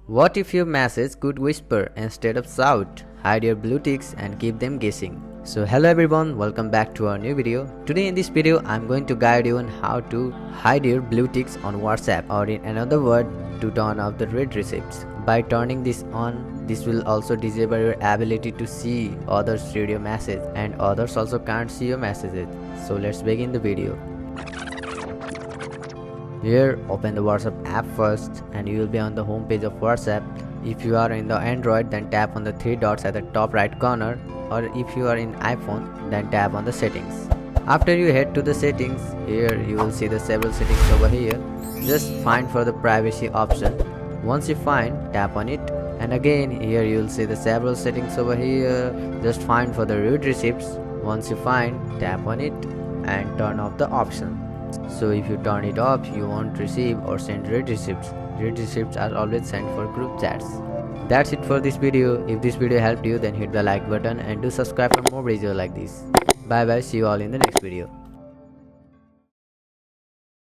What if your message could whisper instead of shout? Hide your blue ticks and keep them guessing. So hello everyone, welcome back to our new video. Today in this video I'm going to guide you on how to hide your blue ticks on WhatsApp, or in another word, to turn off the read receipts. By turning this on, this will also disable your ability to see others read your message, and others also can't see your messages. So let's begin the video. Here, open the WhatsApp app first and you will be on the home page of WhatsApp. If you are in the Android, then tap on the three dots at the top right corner, or if you are in iPhone, then tap on the settings. After you head to the settings, here you will see the several settings over here. Just find for the privacy option. Once you find, tap on it, and again here you will see the several settings over here. Just find for the read receipts. Once you find, tap on it and turn off the option. So if you turn it off, you won't receive or send read receipts. Read receipts are always sent for group chats. That's it for this video. If this video helped you, then hit the like button and do subscribe for more videos like this. Bye bye, see you all in the next video.